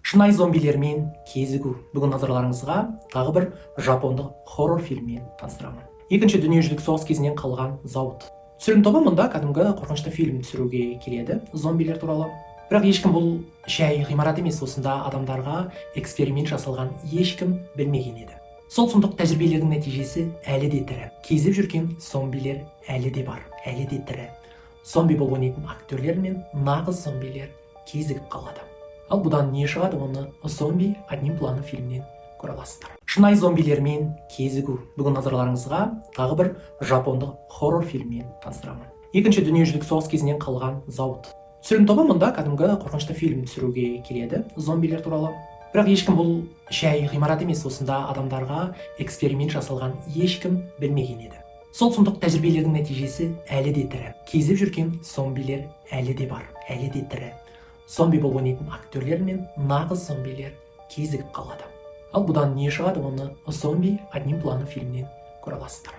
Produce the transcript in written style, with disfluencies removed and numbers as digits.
Шынайы зомбилермен кезігу. Бүгін назарларыңызға тағы бір жапондық хоррор фильммен таныстырамын. Екінші дүниежүзілік соғыс кезінен қалған зауыт. Түсірілім тобы мұнда кәдімгі қорқынышты фильм түсіруге келеді, зомбилер туралы. Бірақ ешкім бұл жай ғимарат емес, осында адамдарға эксперимент жасалған ешкім білмеген еді. Сол сұмдық тәжірибелердің нәтижесі әлі де тірі. Кезіп жүрген зомбилер әлі де бар, әлі де тірі. Зомби болып ойнайтын актерлер мен нағыз зомбилер кезігіп қалады. Ал бұдан не шығады, оны «Зомби. Одним планом» фильмнен көре аласыздар. Шынайы зомбилермен кезігу. Бүгін назарларыңызға тағы бір жапондық хоррор фильммен таныстырамын. Екінші дүниежүзілік соғыс кезінен қалған зауыт. Түсірілім тобы мұнда кәдімгі қорқынышты фильм түсіруге келеді, зомбилер туралы. Бірақ ешкім бұл жай ғимарат емес, осында адамдарға эксперимент жасалған ешкім білмеген еді. Сол сұмдық тәжірибелердің нәтижесі әлі де тірі. Кезіп жүрген зомбилер әлі де бар, әлі де тірі. Зомби болып ойнайтын актерлер мен нағыз зомбилер кезігіп қалады. Ал бұдан не шығады, оны «Зомби. Одним планом» фильмнен көре аласыздар.